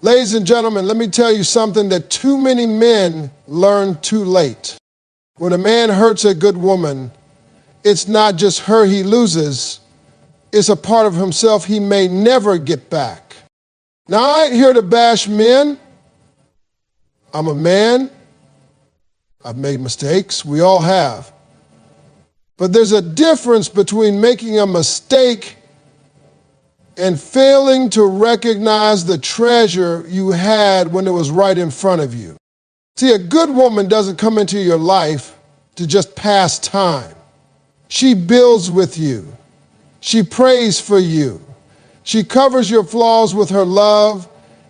Ladies and gentlemen, let me tell you something that too many men learn too late. When a man hurts a good woman, it's not just her he loses, it's a part of himself he may never get back. Now, I ain't here to bash men. I'm a man. I've made mistakes. We all have. But there's a difference between making a mistake and failing to recognize the treasure you had when it was right in front of you. See, a good woman doesn't come into your life to just pass time. She builds with you. She prays for you. She covers your flaws with her love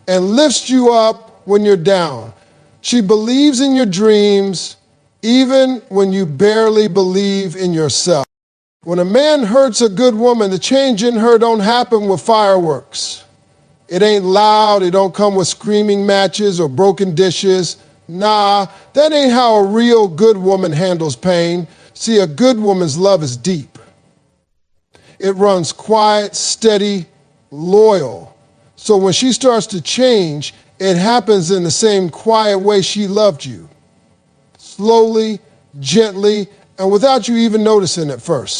and lifts you up when you're down. She believes in your dreams even when you barely believe in yourself. When a man hurts a good woman, the change in her don't happen with fireworks. It ain't loud, it don't come with screaming matches or broken dishes. Nah, that ain't how a real good woman handles pain. See, a good woman's love is deep. It runs quiet, steady, loyal. So when she starts to change, it happens in the same quiet way she loved you. Slowly, gently, and without you even noticing at first.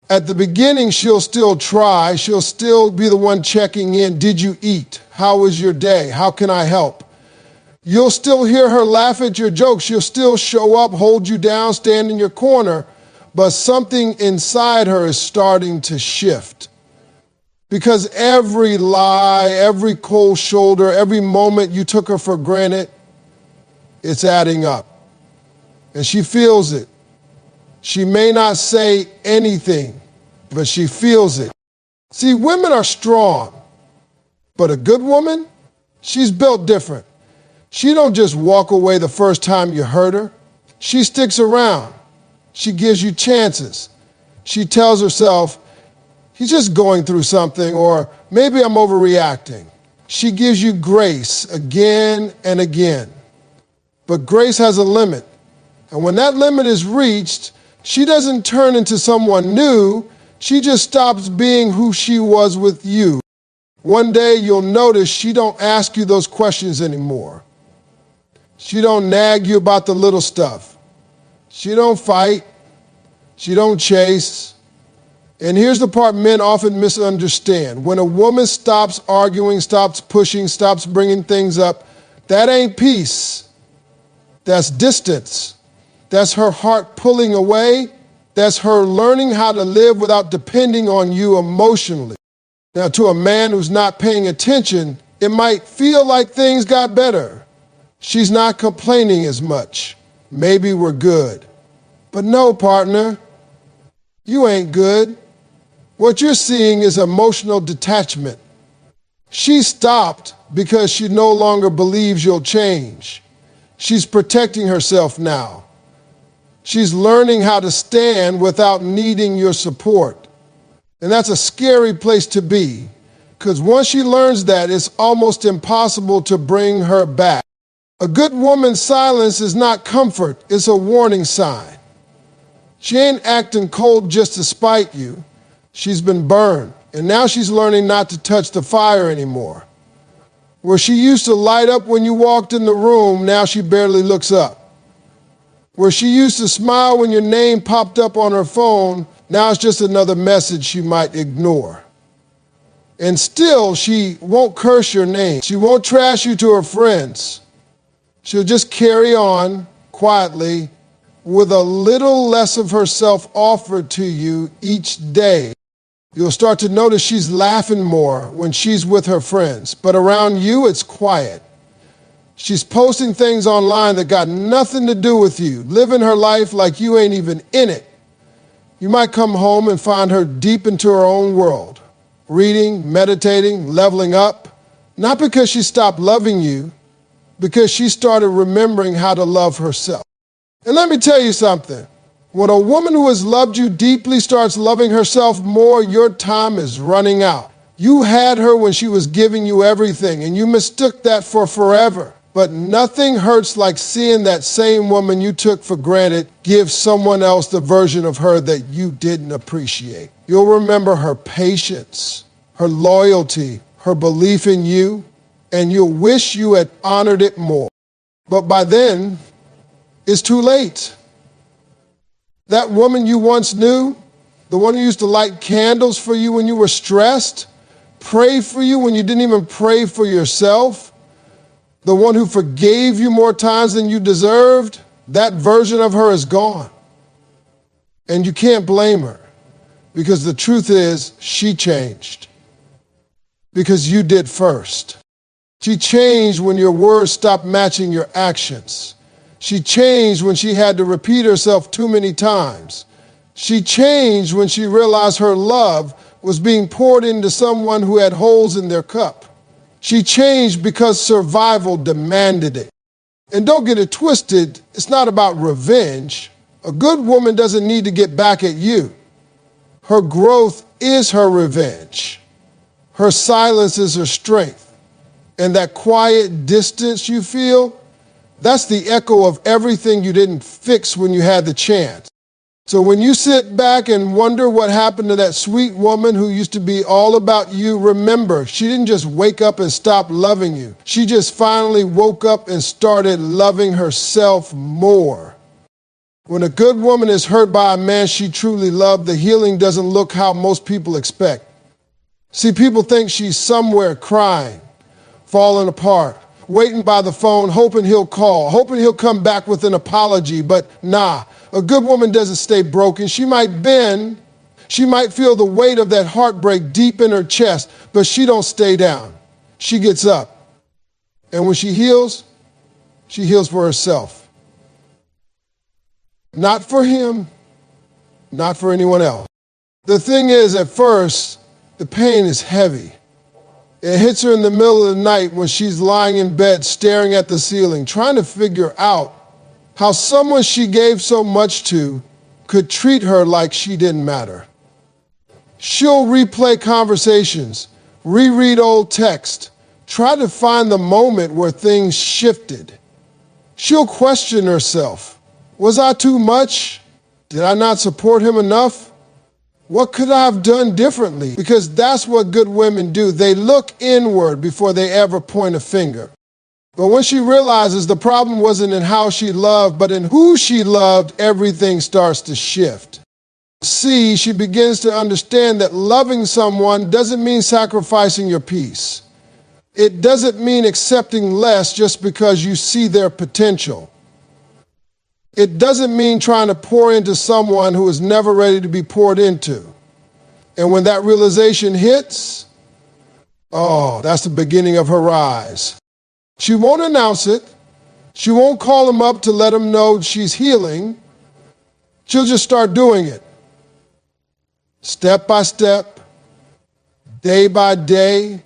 At the beginning, she'll still try. She'll still be the one checking in. Did you eat? How was your day? How can I help? You'll still hear her laugh at your jokes. She'll still show up, hold you down, stand in your corner. But something inside her is starting to shift. Because every lie, every cold shoulder, every moment you took her for granted, it's adding up. And she feels it. She may not say anything, but she feels it. See, women are strong, but a good woman, she's built different. She don't just walk away the first time you hurt her. She sticks around. She gives you chances. She tells herself, he's just going through something, or maybe I'm overreacting. She gives you grace again and again. But grace has a limit. And when that limit is reached, she doesn't turn into someone new. She just stops being who she was with you. One day you'll notice she don't ask you those questions anymore. She don't nag you about the little stuff. She don't fight. She don't chase. And here's the part men often misunderstand. When a woman stops arguing, stops pushing, stops bringing things up, that ain't peace. That's distance. That's her heart pulling away. That's her learning how to live without depending on you emotionally. Now, to a man who's not paying attention, it might feel like things got better. She's not complaining as much. Maybe we're good. But no, partner, you ain't good. What you're seeing is emotional detachment. She stopped because she no longer believes you'll change. She's protecting herself now. She's learning how to stand without needing your support. And that's a scary place to be, because once she learns that, it's almost impossible to bring her back. A good woman's silence is not comfort, it's a warning sign. She ain't acting cold just to spite you. She's been burned, and now she's learning not to touch the fire anymore. Where she used to light up when you walked in the room, now she barely looks up. Where she used to smile when your name popped up on her phone, now it's just another message she might ignore. And still, she won't curse your name. She won't trash you to her friends. She'll just carry on quietly with a little less of herself offered to you each day. You'll start to notice she's laughing more when she's with her friends, but around you, it's quiet. She's posting things online that got nothing to do with you, living her life like you ain't even in it. You might come home and find her deep into her own world, reading, meditating, leveling up, not because she stopped loving you, because she started remembering how to love herself. And let me tell you something. When a woman who has loved you deeply starts loving herself more, your time is running out. You had her when she was giving you everything, and you mistook that for forever. But nothing hurts like seeing that same woman you took for granted give someone else the version of her that you didn't appreciate. You'll remember her patience, her loyalty, her belief in you, and you'll wish you had honored it more. But by then, it's too late. That woman you once knew, the one who used to light candles for you when you were stressed, pray for you when you didn't even pray for yourself, the one who forgave you more times than you deserved, that version of her is gone. And you can't blame her, because the truth is she changed. Because you did first. She changed when your words stopped matching your actions. She changed when she had to repeat herself too many times. She changed when she realized her love was being poured into someone who had holes in their cup. She changed because survival demanded it. And don't get it twisted, it's not about revenge. A good woman doesn't need to get back at you. Her growth is her revenge. Her silence is her strength. And that quiet distance you feel, that's the echo of everything you didn't fix when you had the chance. So when you sit back and wonder what happened to that sweet woman who used to be all about you, remember, she didn't just wake up and stop loving you. She just finally woke up and started loving herself more. When a good woman is hurt by a man she truly loved, the healing doesn't look how most people expect. See, people think she's somewhere crying, falling apart, waiting by the phone, hoping he'll call, hoping he'll come back with an apology. But nah, a good woman doesn't stay broken. She might bend, she might feel the weight of that heartbreak deep in her chest, but she don't stay down. She gets up. And when she heals for herself. Not for him, not for anyone else. The thing is, at first, the pain is heavy. It hits her in the middle of the night when she's lying in bed staring at the ceiling, trying to figure out how someone she gave so much to could treat her like she didn't matter. She'll replay conversations, reread old text, try to find the moment where things shifted. She'll question herself. Was I too much? Did I not support him enough? What could I have done differently? Because that's what good women do. They look inward before they ever point a finger. But when she realizes the problem wasn't in how she loved, but in who she loved, everything starts to shift. See, she begins to understand that loving someone doesn't mean sacrificing your peace. It doesn't mean accepting less just because you see their potential. It doesn't mean trying to pour into someone who is never ready to be poured into. And when that realization hits, that's the beginning of her rise. She won't announce it. She won't call him up to let him know she's healing. She'll just start doing it. Step by step, day by day,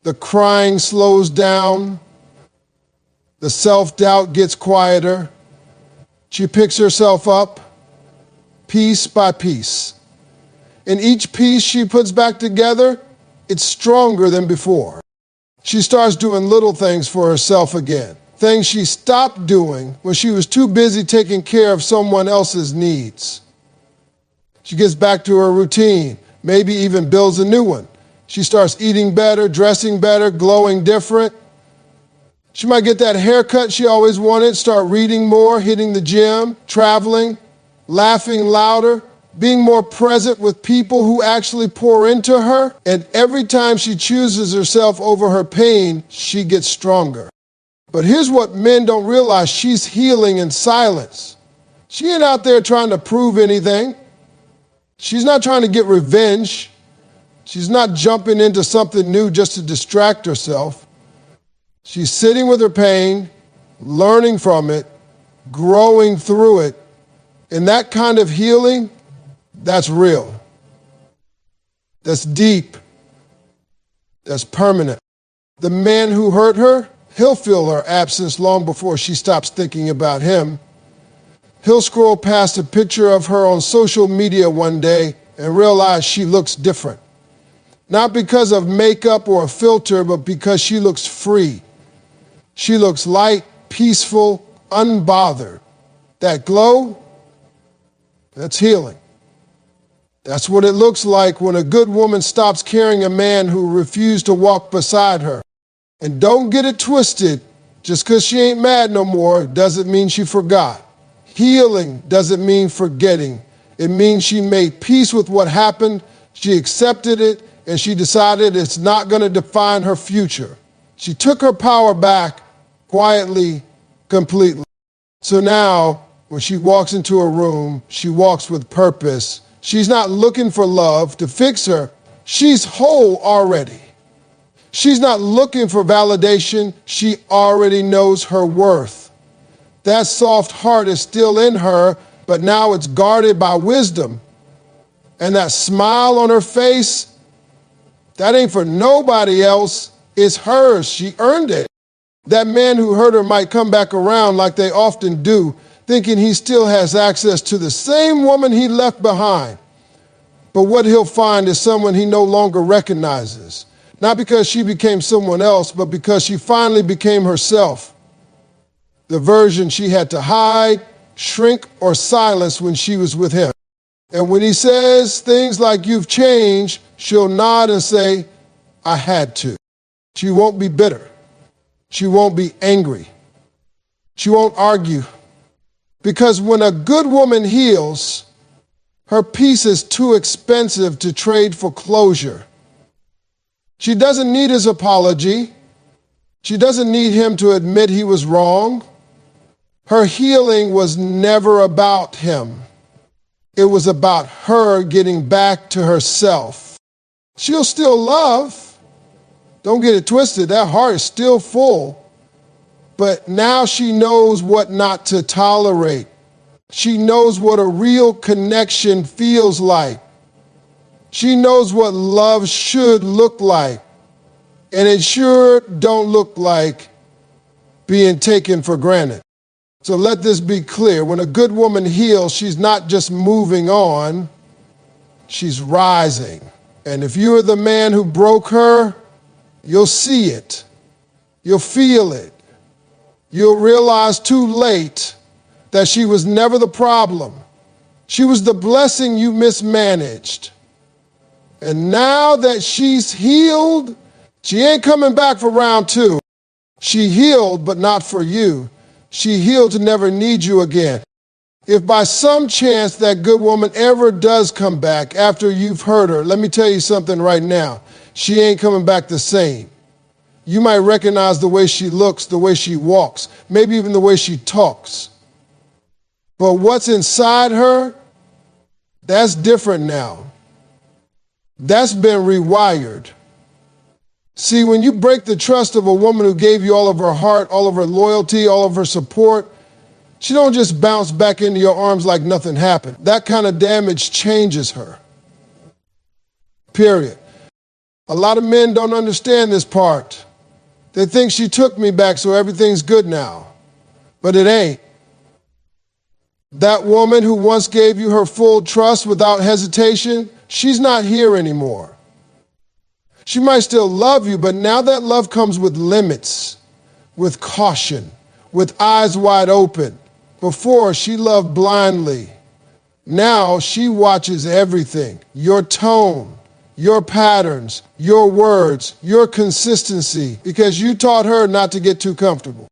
the crying slows down. The self-doubt gets quieter. She picks herself up, piece by piece. And each piece she puts back together, it's stronger than before. She starts doing little things for herself again, things she stopped doing when she was too busy taking care of someone else's needs. She gets back to her routine, maybe even builds a new one. She starts eating better, dressing better, glowing different. She might get that haircut she always wanted, start reading more, hitting the gym, traveling, laughing louder, being more present with people who actually pour into her. And every time she chooses herself over her pain, she gets stronger. But here's what men don't realize. She's healing in silence. She ain't out there trying to prove anything. She's not trying to get revenge. She's not jumping into something new just to distract herself. She's sitting with her pain, learning from it, growing through it. And that kind of healing, that's real. That's deep. That's permanent. The man who hurt her, he'll feel her absence long before she stops thinking about him. He'll scroll past a picture of her on social media one day and realize she looks different. Not because of makeup or a filter, but because she looks free. She looks light, peaceful, unbothered. That glow, that's healing. That's what it looks like when a good woman stops carrying a man who refused to walk beside her. And don't get it twisted. Just because she ain't mad no more doesn't mean she forgot. Healing doesn't mean forgetting. It means she made peace with what happened, she accepted it, and she decided it's not going to define her future. She took her power back quietly, completely. So now, when she walks into a room, she walks with purpose. She's not looking for love to fix her. She's whole already. She's not looking for validation. She already knows her worth. That soft heart is still in her, but now it's guarded by wisdom. And that smile on her face, that ain't for nobody else. It's hers. She earned it. That man who hurt her might come back around like they often do, thinking he still has access to the same woman he left behind. But what he'll find is someone he no longer recognizes. Not because she became someone else, but because she finally became herself. The version she had to hide, shrink, or silence when she was with him. And when he says things like, "You've changed," she'll nod and say, "I had to." She won't be bitter. She won't be angry. She won't argue. Because when a good woman heals, her peace is too expensive to trade for closure. She doesn't need his apology. She doesn't need him to admit he was wrong. Her healing was never about him. It was about her getting back to herself. She'll still love. Don't get it twisted. That heart is still full. But now she knows what not to tolerate. She knows what a real connection feels like. She knows what love should look like. And it sure don't look like being taken for granted. So let this be clear. When a good woman heals, she's not just moving on, she's rising. And if you're the man who broke her, you'll see it. You'll feel it. You'll realize too late that she was never the problem. She was the blessing you mismanaged. And now that she's healed, she ain't coming back for round two. She healed, but not for you. She healed to never need you again. If by some chance that good woman ever does come back after you've hurt her, let me tell you something right now. She ain't coming back the same. You might recognize the way she looks, the way she walks, maybe even the way she talks. But what's inside her, that's different now. That's been rewired. See, when you break the trust of a woman who gave you all of her heart, all of her loyalty, all of her support, she don't just bounce back into your arms like nothing happened. That kind of damage changes her. Period. A lot of men don't understand this part. They think she took me back, so everything's good now. But it ain't. That woman who once gave you her full trust without hesitation, she's not here anymore. She might still love you, but now that love comes with limits, with caution, with eyes wide open. Before, she loved blindly. Now she watches everything. Your tone, your patterns, your words, your consistency, because you taught her not to get too comfortable.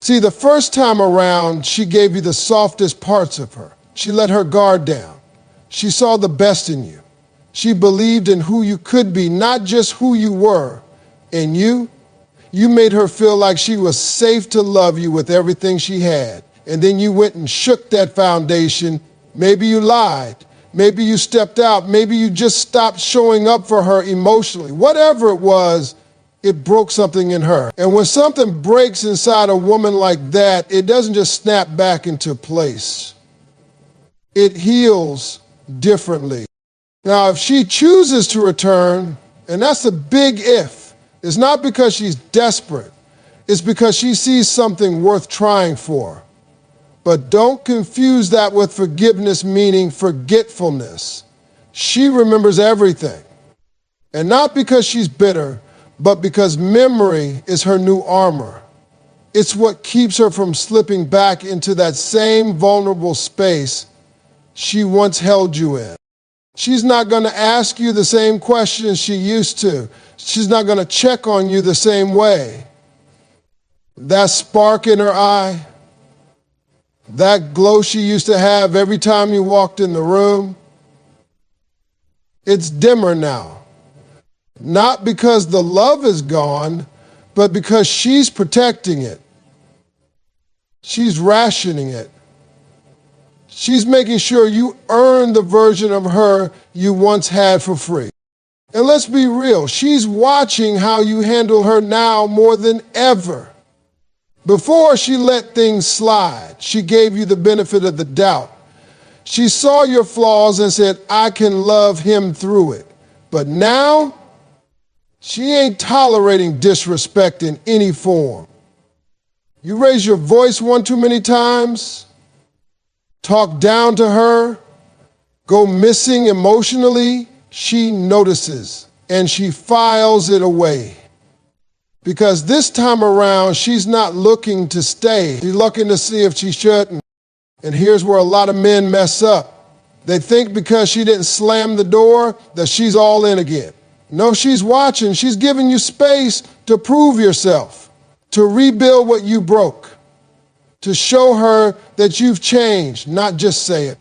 See, the first time around, she gave you the softest parts of her. She let her guard down. She saw the best in you. She believed in who you could be, not just who you were. And you made her feel like she was safe to love you with everything she had. And then you went and shook that foundation. Maybe you lied. Maybe you stepped out. Maybe you just stopped showing up for her emotionally. Whatever it was, it broke something in her. And when something breaks inside a woman like that, it doesn't just snap back into place. It heals differently. Now, if she chooses to return, and that's a big if, it's not because she's desperate. It's because she sees something worth trying for. But don't confuse that with forgiveness, meaning forgetfulness. She remembers everything. And not because she's bitter, but because memory is her new armor. It's what keeps her from slipping back into that same vulnerable space she once held you in. She's not going to ask you the same questions she used to. She's not going to check on you the same way. That spark in her eye, that glow she used to have every time you walked in the room, it's dimmer now. Not because the love is gone, but because she's protecting it. She's rationing it. She's making sure you earn the version of her you once had for free. And let's be real, she's watching how you handle her now more than ever. Before, she let things slide. She gave you the benefit of the doubt. She saw your flaws and said, I can love him through it. But now, she ain't tolerating disrespect in any form. You raise your voice one too many times, talk down to her, go missing emotionally, she notices and she files it away. Because this time around, she's not looking to stay. She's looking to see if she shouldn't. And here's where a lot of men mess up. They think because she didn't slam the door that she's all in again. No, she's watching. She's giving you space to prove yourself, to rebuild what you broke, to show her that you've changed, not just say it.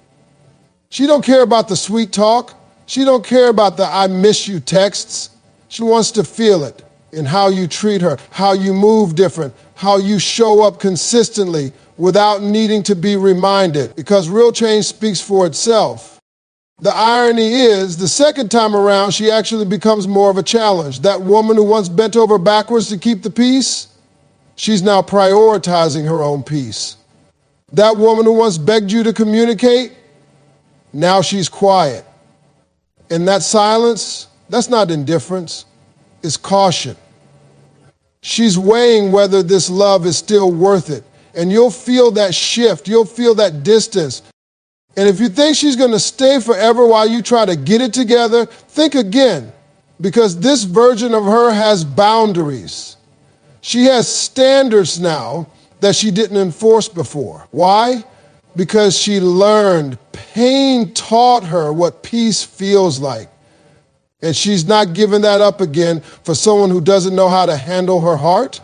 She don't care about the sweet talk. She don't care about the I miss you texts. She wants to feel it in how you treat her, how you move different, how you show up consistently without needing to be reminded, because real change speaks for itself. The irony is, the second time around, she actually becomes more of a challenge. That woman who once bent over backwards to keep the peace, she's now prioritizing her own peace. That woman who once begged you to communicate, now she's quiet. And that silence, that's not indifference, it's caution. She's weighing whether this love is still worth it. And you'll feel that shift, you'll feel that distance. And if you think she's going to stay forever while you try to get it together, think again, because this version of her has boundaries. She has standards now that she didn't enforce before. Why? Because she learned. Pain taught her what peace feels like. And she's not giving that up again for someone who doesn't know how to handle her heart.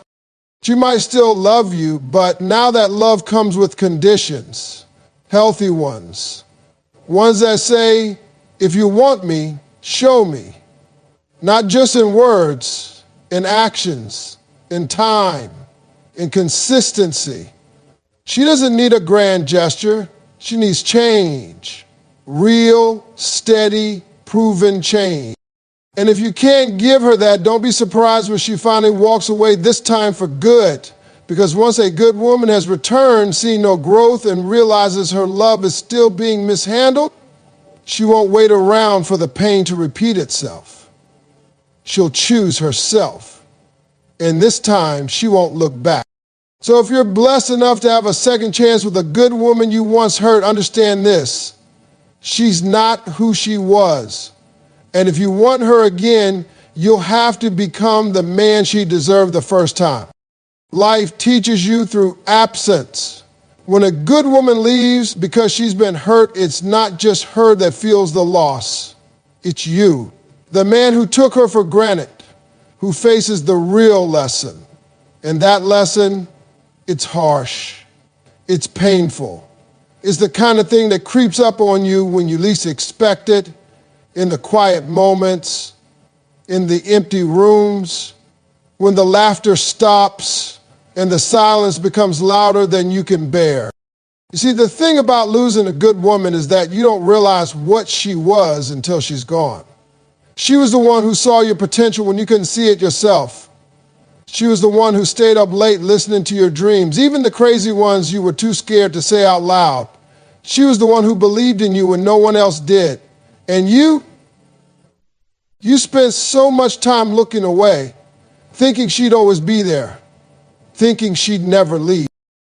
She might still love you, but now that love comes with conditions, healthy ones. Ones that say, if you want me, show me. Not just in words, in actions, in time, in consistency. She doesn't need a grand gesture. She needs change. Real, steady, proven change. And if you can't give her that, don't be surprised when she finally walks away, this time for good. Because once a good woman has returned, seeing no growth, and realizes her love is still being mishandled, she won't wait around for the pain to repeat itself. She'll choose herself. And this time, she won't look back. So if you're blessed enough to have a second chance with a good woman you once hurt, understand this. She's not who she was. And if you want her again, you'll have to become the man she deserved the first time. Life teaches you through absence. When a good woman leaves because she's been hurt, it's not just her that feels the loss. It's you. The man who took her for granted, who faces the real lesson. And that lesson, it's harsh. It's painful. It's the kind of thing that creeps up on you when you least expect it, in the quiet moments, in the empty rooms, when the laughter stops and the silence becomes louder than you can bear. You see, the thing about losing a good woman is that you don't realize what she was until she's gone. She was the one who saw your potential when you couldn't see it yourself. She was the one who stayed up late listening to your dreams, even the crazy ones you were too scared to say out loud. She was the one who believed in you when no one else did. And you spent so much time looking away, thinking she'd always be there, thinking she'd never leave.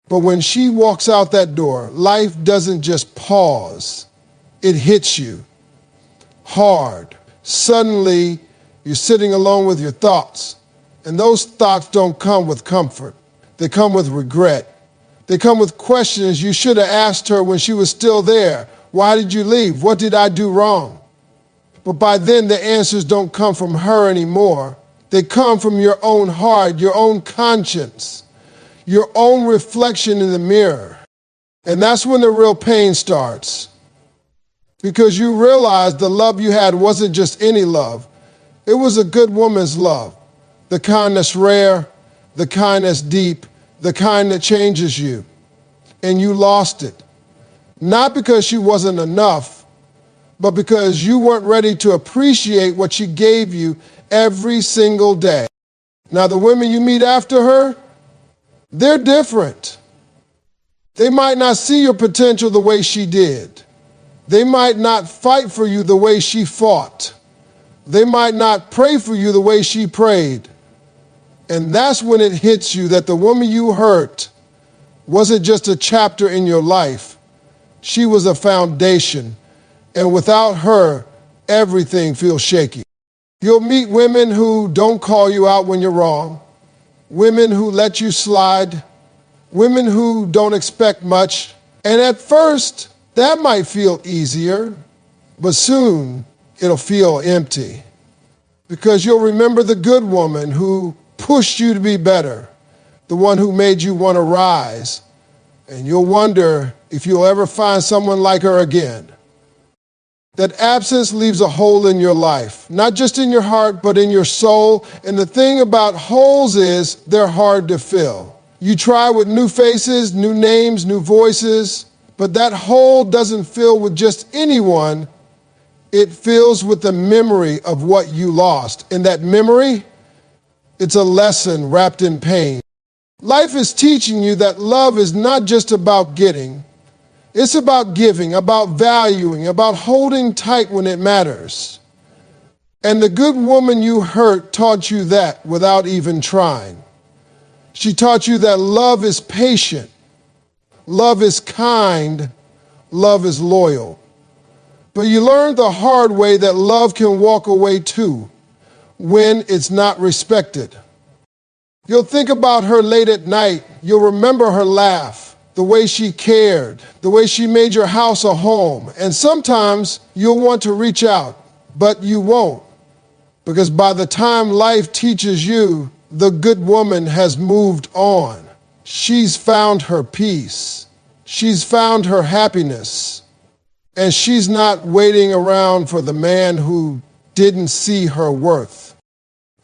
But when she walks out that door, life doesn't just pause. It hits you hard. Suddenly, you're sitting alone with your thoughts. And those thoughts don't come with comfort. They come with regret. They come with questions you should have asked her when she was still there. Why did you leave? What did I do wrong? But by then, the answers don't come from her anymore. They come from your own heart, your own conscience, your own reflection in the mirror. And that's when the real pain starts. Because you realize the love you had wasn't just any love. It was a good woman's love. The kind that's rare, the kind that's deep, the kind that changes you. And you lost it. Not because she wasn't enough, but because you weren't ready to appreciate what she gave you every single day. Now, the women you meet after her, they're different. They might not see your potential the way she did. They might not fight for you the way she fought. They might not pray for you the way she prayed. And that's when it hits you that the woman you hurt wasn't just a chapter in your life. She was a foundation. And without her, everything feels shaky. You'll meet women who don't call you out when you're wrong, women who let you slide, women who don't expect much. And at first, that might feel easier, but soon it'll feel empty. Because you'll remember the good woman who pushed you to be better, the one who made you want to rise. And you'll wonder if you'll ever find someone like her again. That absence leaves a hole in your life, not just in your heart, but in your soul. And the thing about holes is they're hard to fill. You try with new faces, new names, new voices, but that hole doesn't fill with just anyone. It fills with the memory of what you lost. And that memory, it's a lesson wrapped in pain. Life is teaching you that love is not just about getting. It's about giving, about valuing, about holding tight when it matters. And the good woman you hurt taught you that without even trying. She taught you that love is patient, love is kind, love is loyal. But you learned the hard way that love can walk away too, when it's not respected. You'll think about her late at night. You'll remember her laugh, the way she cared, the way she made your house a home. And sometimes you'll want to reach out, but you won't. Because by the time life teaches you, the good woman has moved on. She's found her peace. She's found her happiness. And she's not waiting around for the man who didn't see her worth.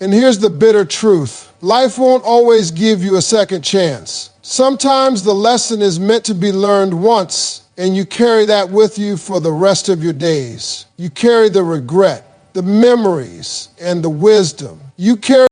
And here's the bitter truth. Life won't always give you a second chance. Sometimes the lesson is meant to be learned once, and you carry that with you for the rest of your days. You carry the regret, the memories, and the wisdom. You carry